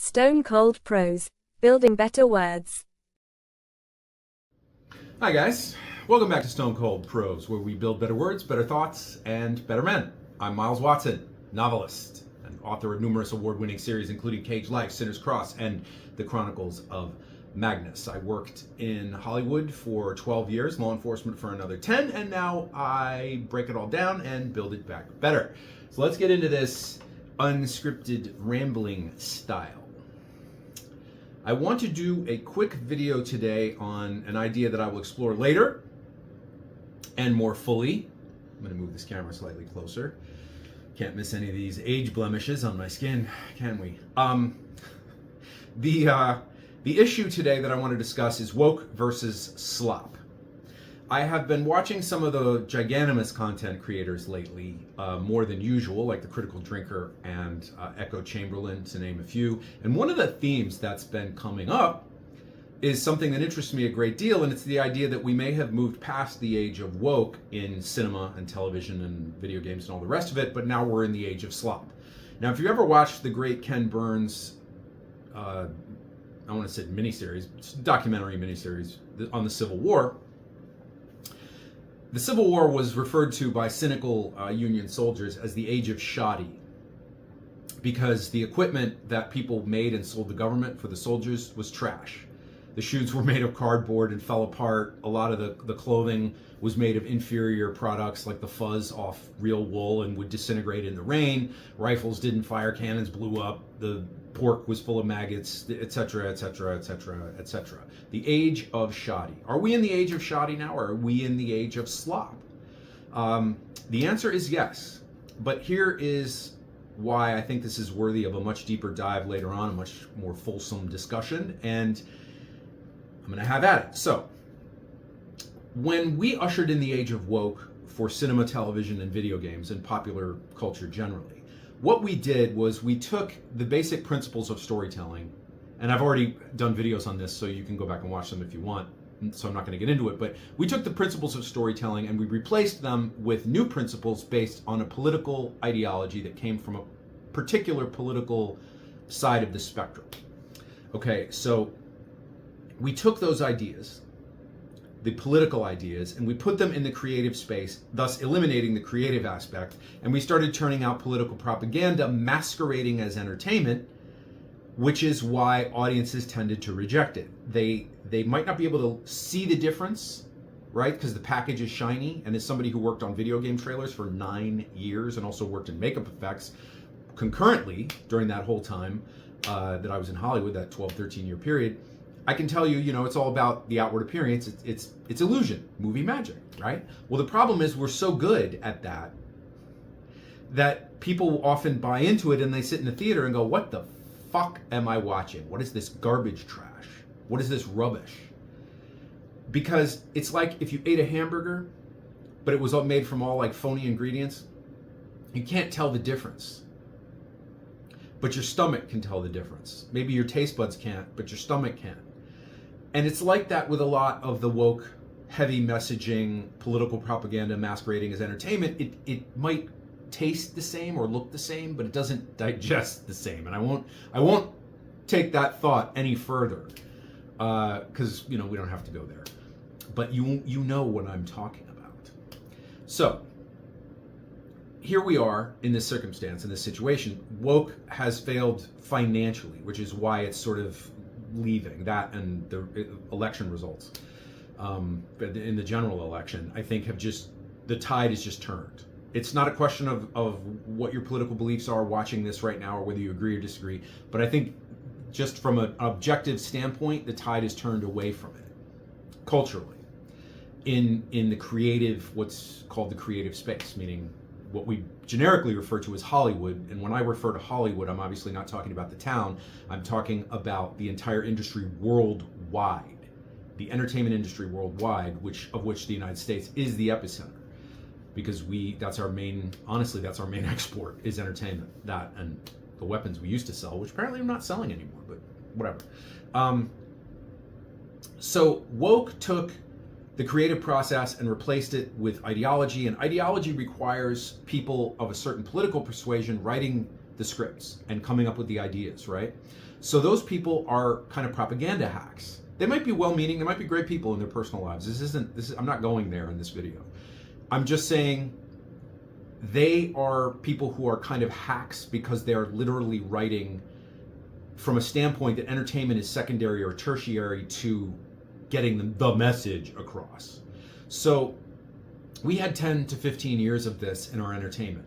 Stone Cold Prose, building better words. Hi guys, welcome back to Stone Cold Prose, where we build better words, better thoughts, and better men. I'm Miles Watson, novelist and author of numerous award-winning series, including Cage Life, Sinner's Cross, and The Chronicles of Magnus. I worked in Hollywood for 12 years, law enforcement for another 10, and now I break it all down and build it back better. So let's get into this unscripted rambling style. I want to do a quick video today on an idea that I will explore later and more fully. I'm going to move this camera slightly closer. Can't miss any of these age blemishes on my skin, can we? The issue today that I want to discuss is woke versus slop. I have been watching some of the giganimous content creators lately, more than usual, like The Critical Drinker and Echo Chamberlain, to name a few. And one of the themes that's been coming up is something that interests me a great deal, and it's the idea that we may have moved past the age of woke in cinema and television and video games and all the rest of it, but now we're in the age of slop. Now, if you ever watched the great Ken Burns, I want to say miniseries, documentary miniseries on the Civil War, the Civil War was referred to by cynical Union soldiers as the Age of SHODDY, because the equipment that people made and sold the government for the soldiers was trash. The shoes were made of cardboard and fell apart. A lot of the clothing was made of inferior products like the fuzz off real wool and would disintegrate in the rain. Rifles didn't fire, cannons blew up, the pork was full of maggots, etc., etc., etc., etc. The age of shoddy. Are we in the age of shoddy now, or are we in the age of slop? The answer is yes, but here is why I think this is worthy of a much deeper dive later on, a much more fulsome discussion, and I'm going to have at it. So, when we ushered in the age of woke for cinema, television, and video games, and popular culture generally, what we did was we took the basic principles of storytelling, and I've already done videos on this, so you can go back and watch them if you want, so I'm not going to get into it, but we took the principles of storytelling and we replaced them with new principles based on a political ideology that came from a particular political side of the spectrum. Okay, so we took those ideas, the political ideas, and we put them in the creative space, thus eliminating the creative aspect, and we started turning out political propaganda masquerading as entertainment, which is why audiences tended to reject it. They might not be able to see the difference, right? Because the package is shiny, and as somebody who worked on video game trailers for 9 years and also worked in makeup effects concurrently during that whole time that I was in Hollywood, that 12, 13-year period, I can tell you, it's all about the outward appearance. It's illusion, movie magic, right? Well, the problem is we're so good at that people often buy into it, and they sit in the theater and go, what the fuck am I watching? What is this garbage trash? What is this rubbish? Because it's like if you ate a hamburger, but it was all made from all like phony ingredients, you can't tell the difference. But your stomach can tell the difference. Maybe your taste buds can't, but your stomach can. And it's like that with a lot of the woke, heavy messaging, political propaganda masquerading as entertainment. It might taste the same or look the same, but it doesn't digest the same. And I won't take that thought any further, because we don't have to go there. But you know what I'm talking about. So here we are in this circumstance, in this situation. Woke has failed financially, which is why it's sort of leaving. That and the election results in the general election, I think, the tide has just turned. It's not a question of what your political beliefs are watching this right now, or whether you agree or disagree, but I think just from an objective standpoint, the tide has turned away from it culturally in the creative, what's called the creative space, meaning what we generically refer to as Hollywood. And when I refer to Hollywood, I'm obviously not talking about the town. I'm talking about the entire industry worldwide, the entertainment industry worldwide, of which the United States is the epicenter, because that's our main export, is entertainment. That and the weapons we used to sell, which apparently I'm not selling anymore, but whatever. So woke took the creative process and replaced it with ideology, and ideology requires people of a certain political persuasion writing the scripts and coming up with the ideas, right? So those people are kind of propaganda hacks. They might be well-meaning, they might be great people in their personal lives. I'm not going there in this video. I'm just saying they are people who are kind of hacks because they are literally writing from a standpoint that entertainment is secondary or tertiary to getting the message across. So we had 10 to 15 years of this in our entertainment.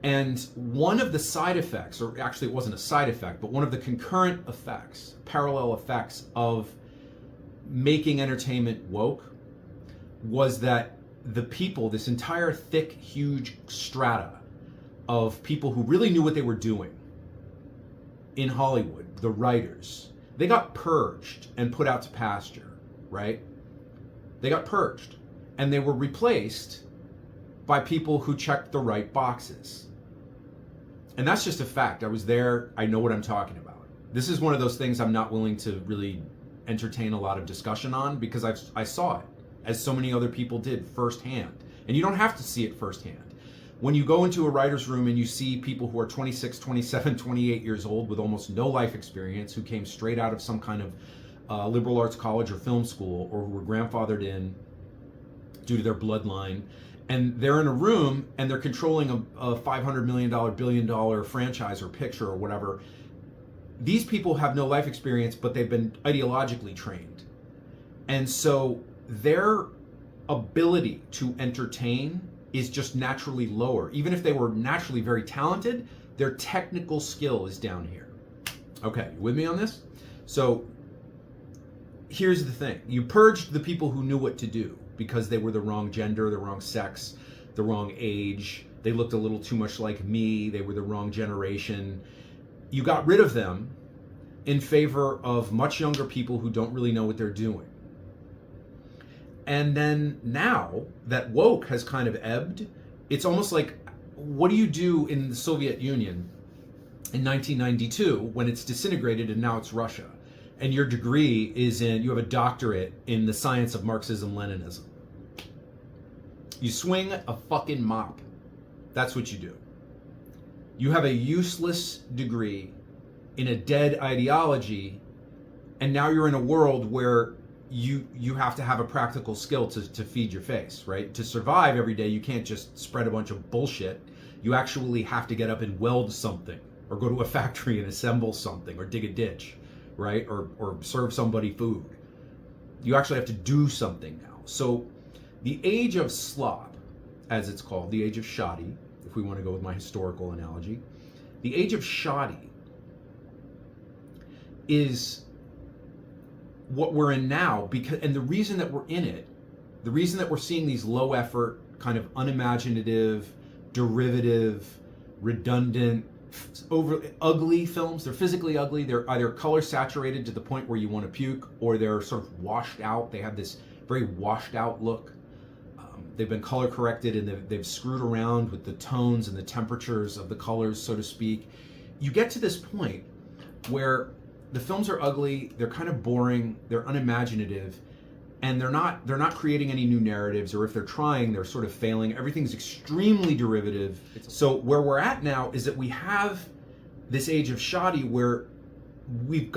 And one of the side effects, or actually it wasn't a side effect, but one of the concurrent effects, parallel effects of making entertainment woke was that the people, this entire thick, huge strata of people who really knew what they were doing in Hollywood, the writers, they got purged and put out to pasture, right? They got purged and they were replaced by people who checked the right boxes. And that's just a fact. I was there. I know what I'm talking about. This is one of those things I'm not willing to really entertain a lot of discussion on because I saw it, as so many other people did, firsthand. And you don't have to see it firsthand. When you go into a writer's room and you see people who are 26, 27, 28 years old with almost no life experience, who came straight out of some kind of liberal arts college or film school, or who were grandfathered in due to their bloodline, and they're in a room and they're controlling a $500 million, billion-dollar franchise or picture or whatever. These people have no life experience, but they've been ideologically trained. And so their ability to entertain is just naturally lower. Even if they were naturally very talented, their technical skill is down here. Okay, you with me on this? So here's the thing. You purged the people who knew what to do because they were the wrong gender, the wrong sex, the wrong age. They looked a little too much like me. They were the wrong generation. You got rid of them in favor of much younger people who don't really know what they're doing. And then now that woke has kind of ebbed, it's almost like, what do you do in the Soviet Union in 1992 when it's disintegrated and now it's Russia? And your degree is you have a doctorate in the science of Marxism-Leninism. You swing a fucking mop. That's what you do. You have a useless degree in a dead ideology, and now you're in a world where you have to have a practical skill to feed your face, right? To survive every day, you can't just spread a bunch of bullshit. You actually have to get up and weld something, or go to a factory and assemble something, or dig a ditch, right? Or serve somebody food. You actually have to do something now. So the Age of Slop, as it's called, the Age of Shoddy, if we want to go with my historical analogy, the Age of Shoddy is what we're in now, and the reason that we're in it, the reason that we're seeing these low effort, kind of unimaginative, derivative, redundant, ugly films. They're physically ugly. They're either color saturated to the point where you want to puke, or they're sort of washed out. They have this very washed out look. They've been color corrected, and they've screwed around with the tones and the temperatures of the colors, so to speak. You get to this point where the films are ugly, they're kind of boring, they're unimaginative, and they're not creating any new narratives, or if they're trying, they're sort of failing. Everything's extremely derivative. So where we're at now is that we have this Age of Shoddy where we've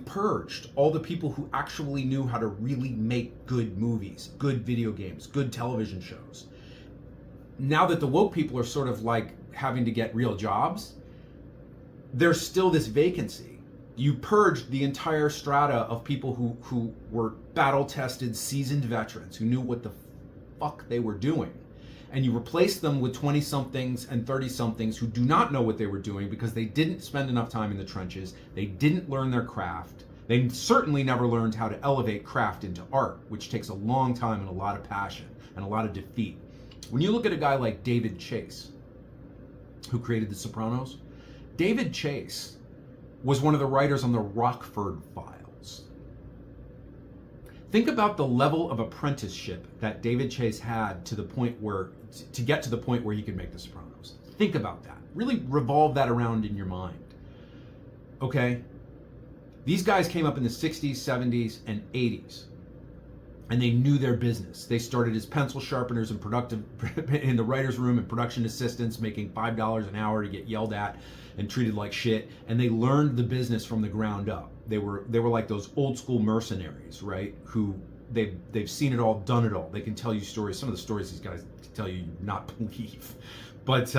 purged all the people who actually knew how to really make good movies, good video games, good television shows. Now that the woke people are sort of like having to get real jobs, there's still this vacancy. You purged the entire strata of people who were battle-tested, seasoned veterans who knew what the fuck they were doing. And you replaced them with 20-somethings and 30-somethings who do not know what they were doing because they didn't spend enough time in the trenches. They didn't learn their craft. They certainly never learned how to elevate craft into art, which takes a long time and a lot of passion and a lot of defeat. When you look at a guy like David Chase, who created The Sopranos, David Chase was one of the writers on the Rockford Files. Think about the level of apprenticeship that David Chase had to get to the point where he could make The Sopranos. Think about that. Really revolve that around in your mind. Okay? These guys came up in the 60s, 70s, and 80s. and they knew their business. They started as pencil sharpeners and productive in the writer's room and production assistants, making $5 an hour to get yelled at and treated like shit. And they learned the business from the ground up. They were like those old school mercenaries, right? Who they've seen it all, done it all. They can tell you stories. Some of the stories these guys tell you not believe, but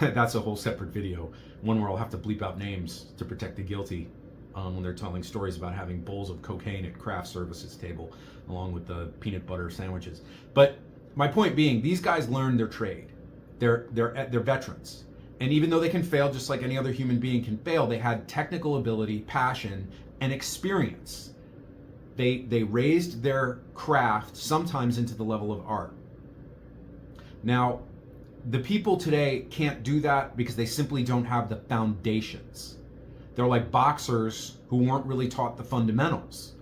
that's a whole separate video. One where I'll have to bleep out names to protect the guilty. When they're telling stories about having bowls of cocaine at craft services table along with the peanut butter sandwiches. But my point being, these guys learned their trade. They're veterans. And even though they can fail just like any other human being can fail, they had technical ability, passion, and experience. They raised their craft sometimes into the level of art. Now, the people today can't do that because they simply don't have the foundations. They're like boxers who weren't really taught the fundamentals.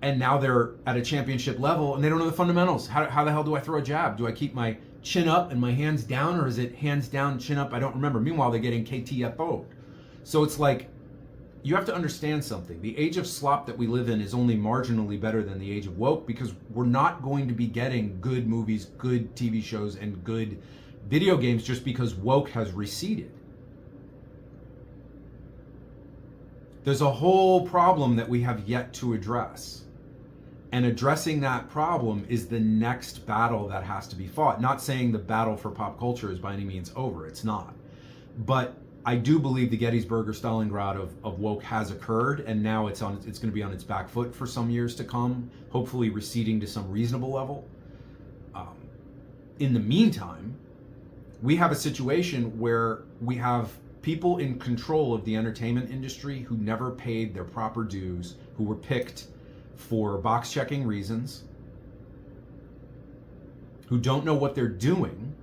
And now they're at a championship level and they don't know the fundamentals. How the hell do I throw a jab? Do I keep my chin up and my hands down, or is it hands down, chin up? I don't remember. Meanwhile, they're getting KTFO'd. So it's like, you have to understand something. The age of slop that we live in is only marginally better than the age of woke, because we're not going to be getting good movies, good TV shows, and good video games just because woke has receded. There's a whole problem that we have yet to address. And addressing that problem is the next battle that has to be fought. Not saying the battle for pop culture is by any means over. It's not. But I do believe the Gettysburg or Stalingrad of woke has occurred, and now it's going to be on its back foot for some years to come, hopefully receding to some reasonable level. In the meantime, we have a situation where we have people in control of the entertainment industry who never paid their proper dues, who were picked for box checking reasons, who don't know what they're doing,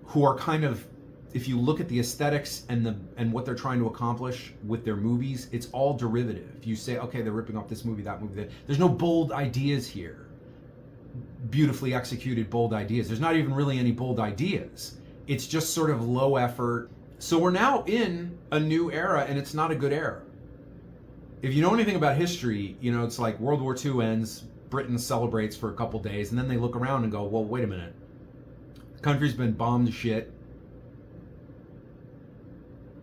who are kind of, if you look at the aesthetics and what they're trying to accomplish with their movies, it's all derivative. You say, okay, they're ripping off this movie, that movie, that. There's no bold ideas here. Beautifully executed bold ideas. There's not even really any bold ideas. It's just sort of low effort. So we're now in a new era, and it's not a good era. If you know anything about history, you know, it's like World War II ends, Britain celebrates for a couple days, and then they look around and go, well, wait a minute. The country's been bombed to shit.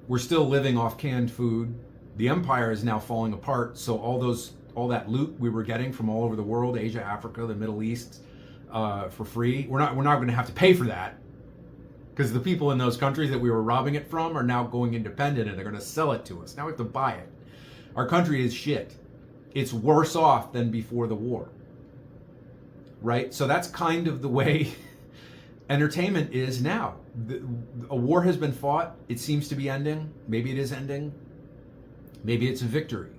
We're still living off canned food. The empire is now falling apart, so all that loot we were getting from all over the world, Asia, Africa, the Middle East, for free, we're not going to have to pay for that. Because the people in those countries that we were robbing it from are now going independent and they're going to sell it to us. Now we have to buy it. Our country is shit. It's worse off than before the war. Right? So that's kind of the way entertainment is now. A war has been fought. It seems to be ending. Maybe it is ending. Maybe it's a victory.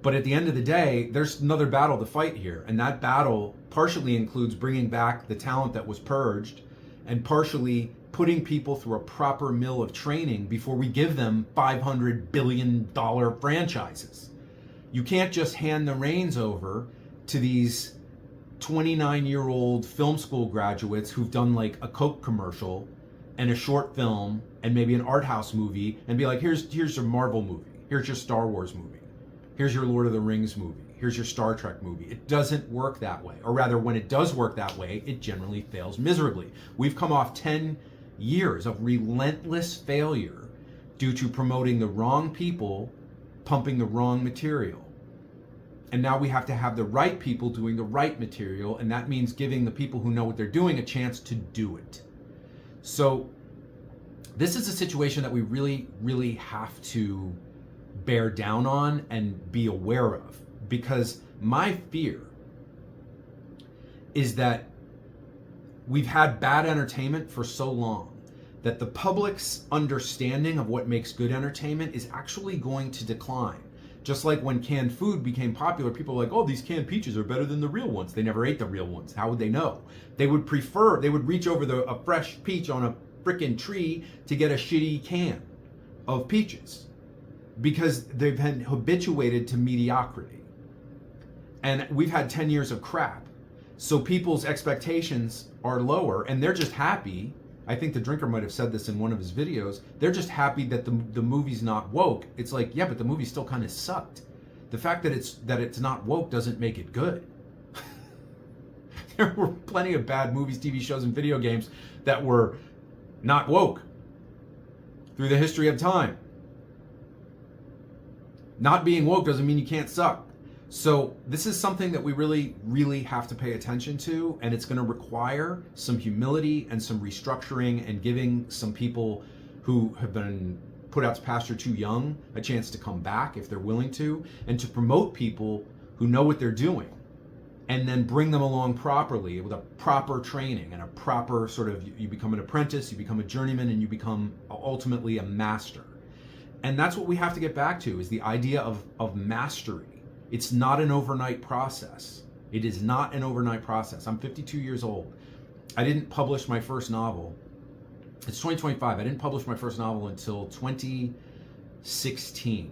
But at the end of the day, there's another battle to fight here. And that battle partially includes bringing back the talent that was purged, and partially putting people through a proper mill of training before we give them $500 billion franchises. You can't just hand the reins over to these 29-year-old film school graduates who've done like a Coke commercial and a short film and maybe an art house movie and be like, here's your Marvel movie, here's your Star Wars movie, here's your Lord of the Rings movie, here's your Star Trek movie. It doesn't work that way. Or rather, when it does work that way, it generally fails miserably. We've come off 10 years of relentless failure due to promoting the wrong people, pumping the wrong material. And now we have to have the right people doing the right material, and that means giving the people who know what they're doing a chance to do it. So this is a situation that we really, really have to bear down on and be aware of, because my fear is that we've had bad entertainment for so long that the public's understanding of what makes good entertainment is actually going to decline. Just like when canned food became popular, people were like, oh, these canned peaches are better than the real ones. They never ate the real ones. How would they know? They would reach over a fresh peach on a frickin' tree to get a shitty can of peaches because they've been habituated to mediocrity. And we've had 10 years of crap. So people's expectations are lower and they're just happy. I think the drinker might have said this in one of his videos. They're just happy that the movie's not woke. It's like, yeah, but the movie still kind of sucked. the fact that it's not woke doesn't make it good. There were plenty of bad movies, TV shows, and video games that were not woke through the history of time. Not being woke doesn't mean you can't suck. So this is something that we really, really have to pay attention to, and it's going to require some humility and some restructuring and giving some people who have been put out to pasture too young a chance to come back if they're willing to, and to promote people who know what they're doing, and then bring them along properly with a proper training and a proper sort of, you become an apprentice, you become a journeyman, and you become ultimately a master. And that's what we have to get back to, is the idea of mastery. It's not an overnight process. It is not an overnight process. I'm 52 years old. I didn't publish my first novel. It's 2025. I didn't publish my first novel until 2016.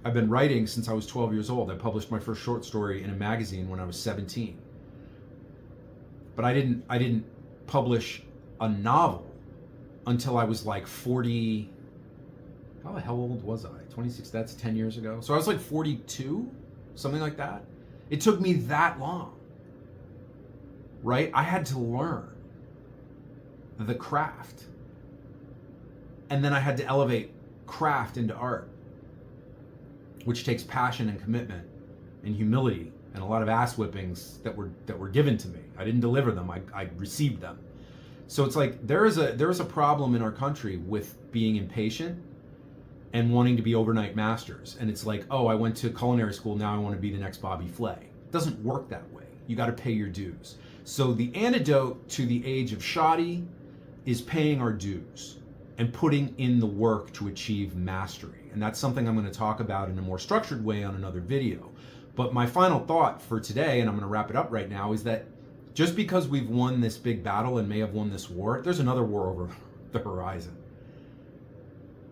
I've been writing since I was 12 years old. I published my first short story in a magazine when I was 17. But I didn't publish a novel until I was like 40. How old was I? 26, that's 10 years ago. So I was like 42, something like that. It took me that long, right? I had to learn the craft. And then I had to elevate craft into art, which takes passion and commitment and humility and a lot of ass whippings that were given to me. I didn't deliver them, I received them. So it's like there is a problem in our country with being impatient and wanting to be overnight masters. And it's like, oh, I went to culinary school, now I want to be the next Bobby Flay. It doesn't work that way. You got to pay your dues. So the antidote to the age of shoddy is paying our dues and putting in the work to achieve mastery. And that's something I'm going to talk about in a more structured way on another video. But my final thought for today, and I'm going to wrap it up right now, is that just because we've won this big battle and may have won this war, there's another war over the horizon.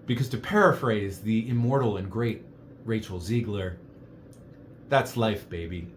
Because to paraphrase the immortal and great Rachel Ziegler, that's life, baby.